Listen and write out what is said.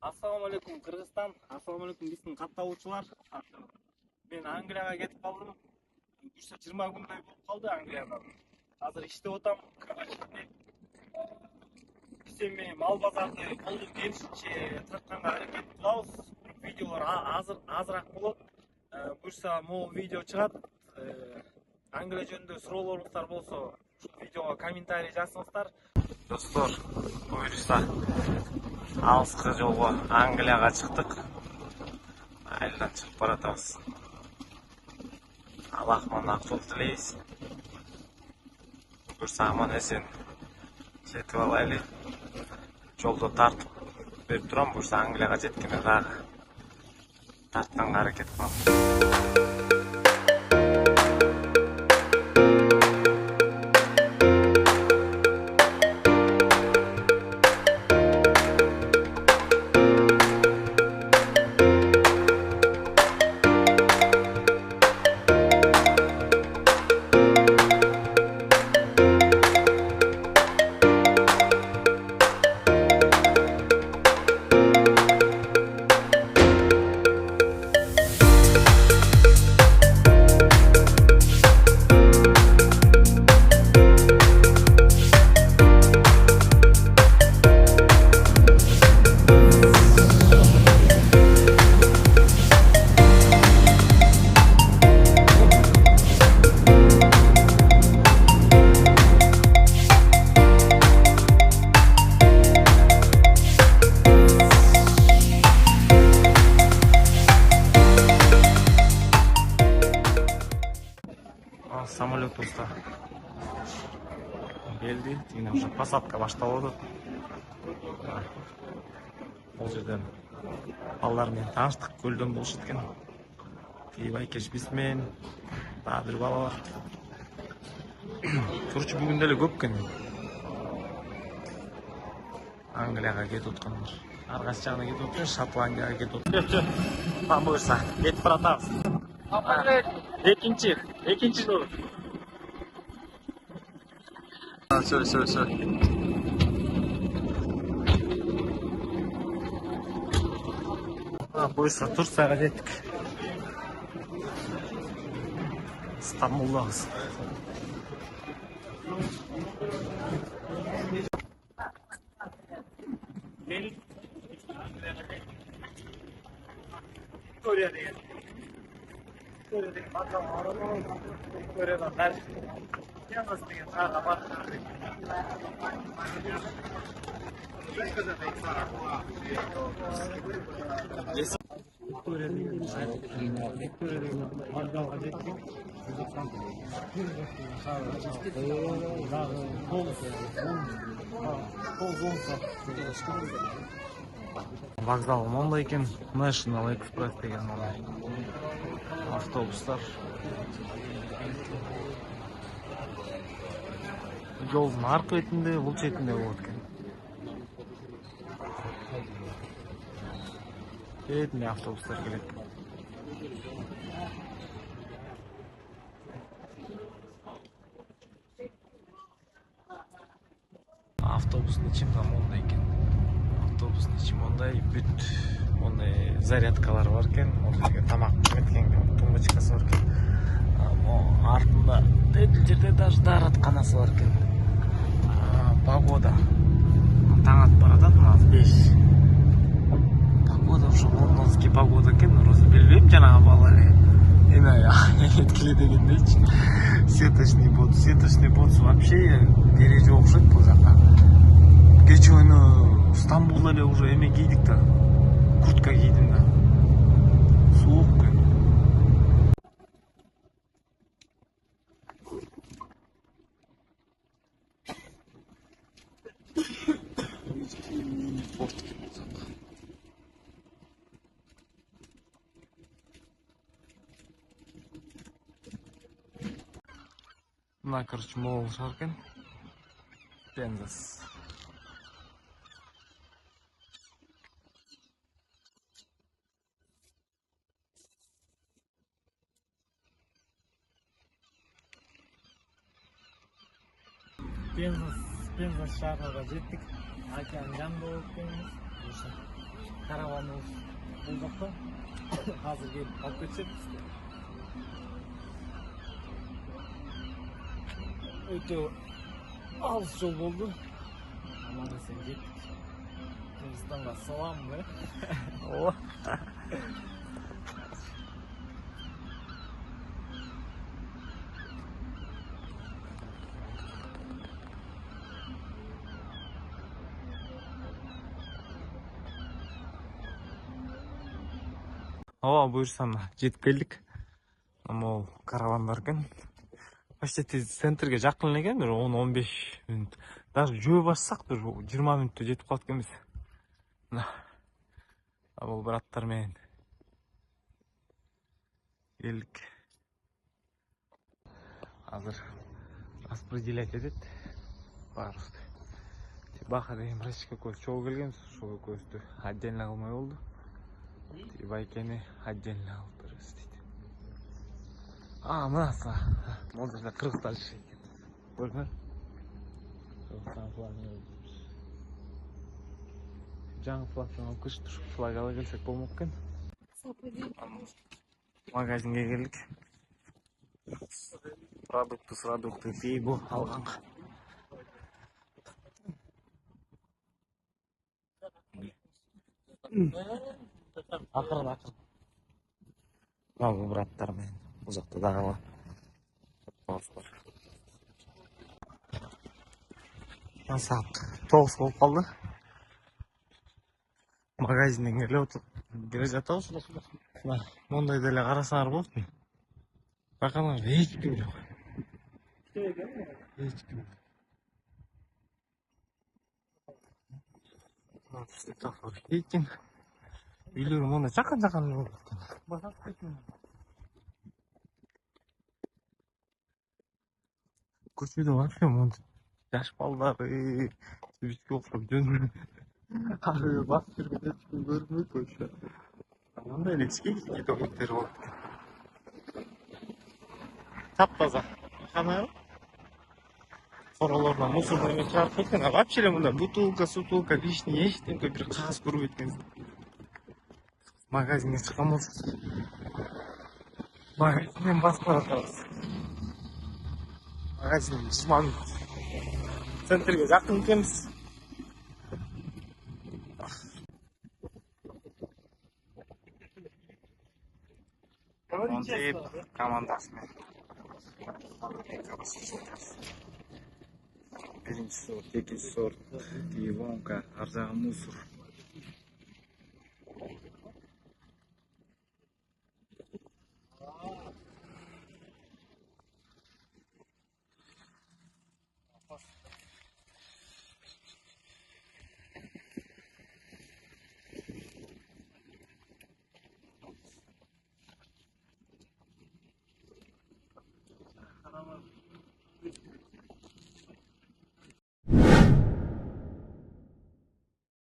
Ассалаумалейкум Кыргызстан, ассалаумалейкум биздин катталуучулар. Мен Англияга кетип калдым. Буюрса 20 күндөй болуп калды Англияда. Азыр иштеп атам. Биземи мал базарды колдон келишинче тартканга аракет кылабыз. Видеолор азыраак болот. Буюрса могу видео чыгат. Англия жөнүндө суроолоруңуздар болсо, ушул видеого комментарий жазыңыздар. Достор, буюрса алыскы жолго Англияга чыктык. Айылдан чыгып баратабыз. Аллах мына жол тилейбиз. Буюрса аман эсен жетип алайлы. Жолдо тартып берип турам, буюрса Англияга жеткенде дагы тартканга аракет кылам. Самолет достар келди. Тигине уже посадка башталып атат. Бул жерден балдар менен тааныштык, көлдөн болушат экен. Тиги байкеш бисмен, дагы бир бала бар. Короче, бүгүн деле көп экен. Англияга кетип аткандар. Ар кайсы жагына кетип атат, Шотландияга кетип атат. Там буюрса кетип баратабыз. Экинчи жол. Все. Буюрса Турцияга жеттик. Стамбулдабыз. Вокзал мондай экен, National Express деген автобустар. Жолдун аркы бетинде, бул четинде болот экен. Бетинде автобустар келет. Автобустун ичи мондай экен. Автобустун ичи мондай, бүт мондай зарядкалар бар экен. Ол жерге тамак жеткенге тумбочкасы бар экен. Артында бул жерде даже дааратканасы бар экен. Погода таң атып баратат, азыр 5. Погода ушу лондонский погода экен. Өзү билбейм, жанагы бала эме эткиле дегендейчи. Сеточный бот вообще дереже окшойт бул жака. Кече ойну Стамбулда эле уже эме кийдик да, куртка кийдим да. Суук экен. Мына, короче, могул шаар экен. Пензас. Пензас шаарына жеттик. Океан жанында болуп келебиз. Караваныбыз бул жакта. Азыр келип алып кетишет. Өтө алыс жол болду. Аман эсен жеттик. Кыргызстанга салам, О. Ооба, буюрсам жетип келдик. Могул каравандар экен. Почти центрге жакын экен, бир 10-15 мүнөт. Даже жөө бассак, бир 20 мүнөттө жетип калат экенбиз. Мына. Бул браттар менен келдик. Азыр распределять этет баарыбызды. Бака деген врачка экөөбүз чогуу келгенбиз, ошол экөөбүздү отдельно кылмай болду. Байкени отдельно кылып беребиз дейт. Мынасы. Могул жерде кыргыздар жашайт экен. Көрдүңөр? Кыргызстан флагын жаңы флагтан алып келишиптир. Флаг ала келсек болмок экен. Магазинге келдик. Продукты тийбу алганга. Акырын. Бул браттар менен узакта дагы бар. Саат 9 болуп калды. Магазинден келип отуруп келе жатабыз. Мондай деле карасаңар болот му? Бакалаңар эч ким жок. Эч ким. Светофор экен. Үйлөрү монда жакын болот. Көчөдө вообще монда жаш балдары түбүткө окшоп жөн. Ары басып жүргөн эч ким көрүнбөйт көчө. Мындай эле кичке домиктер болот. Таптаза. Канаа. Королордон мусордон эме чыгарып кеткен. Вообще эле мында бутылка, лишний эчтеке бир кагаз көрбөйт экенсиң. Магазинге чыккан болсок. Магазинден басып баратабыз. Магазин 20 мүнөт. Центрге жакын экенбиз. Монтеп командасы менен. Биринчи сорт, экинчи сорт, Ивонка, ар жагы мусор.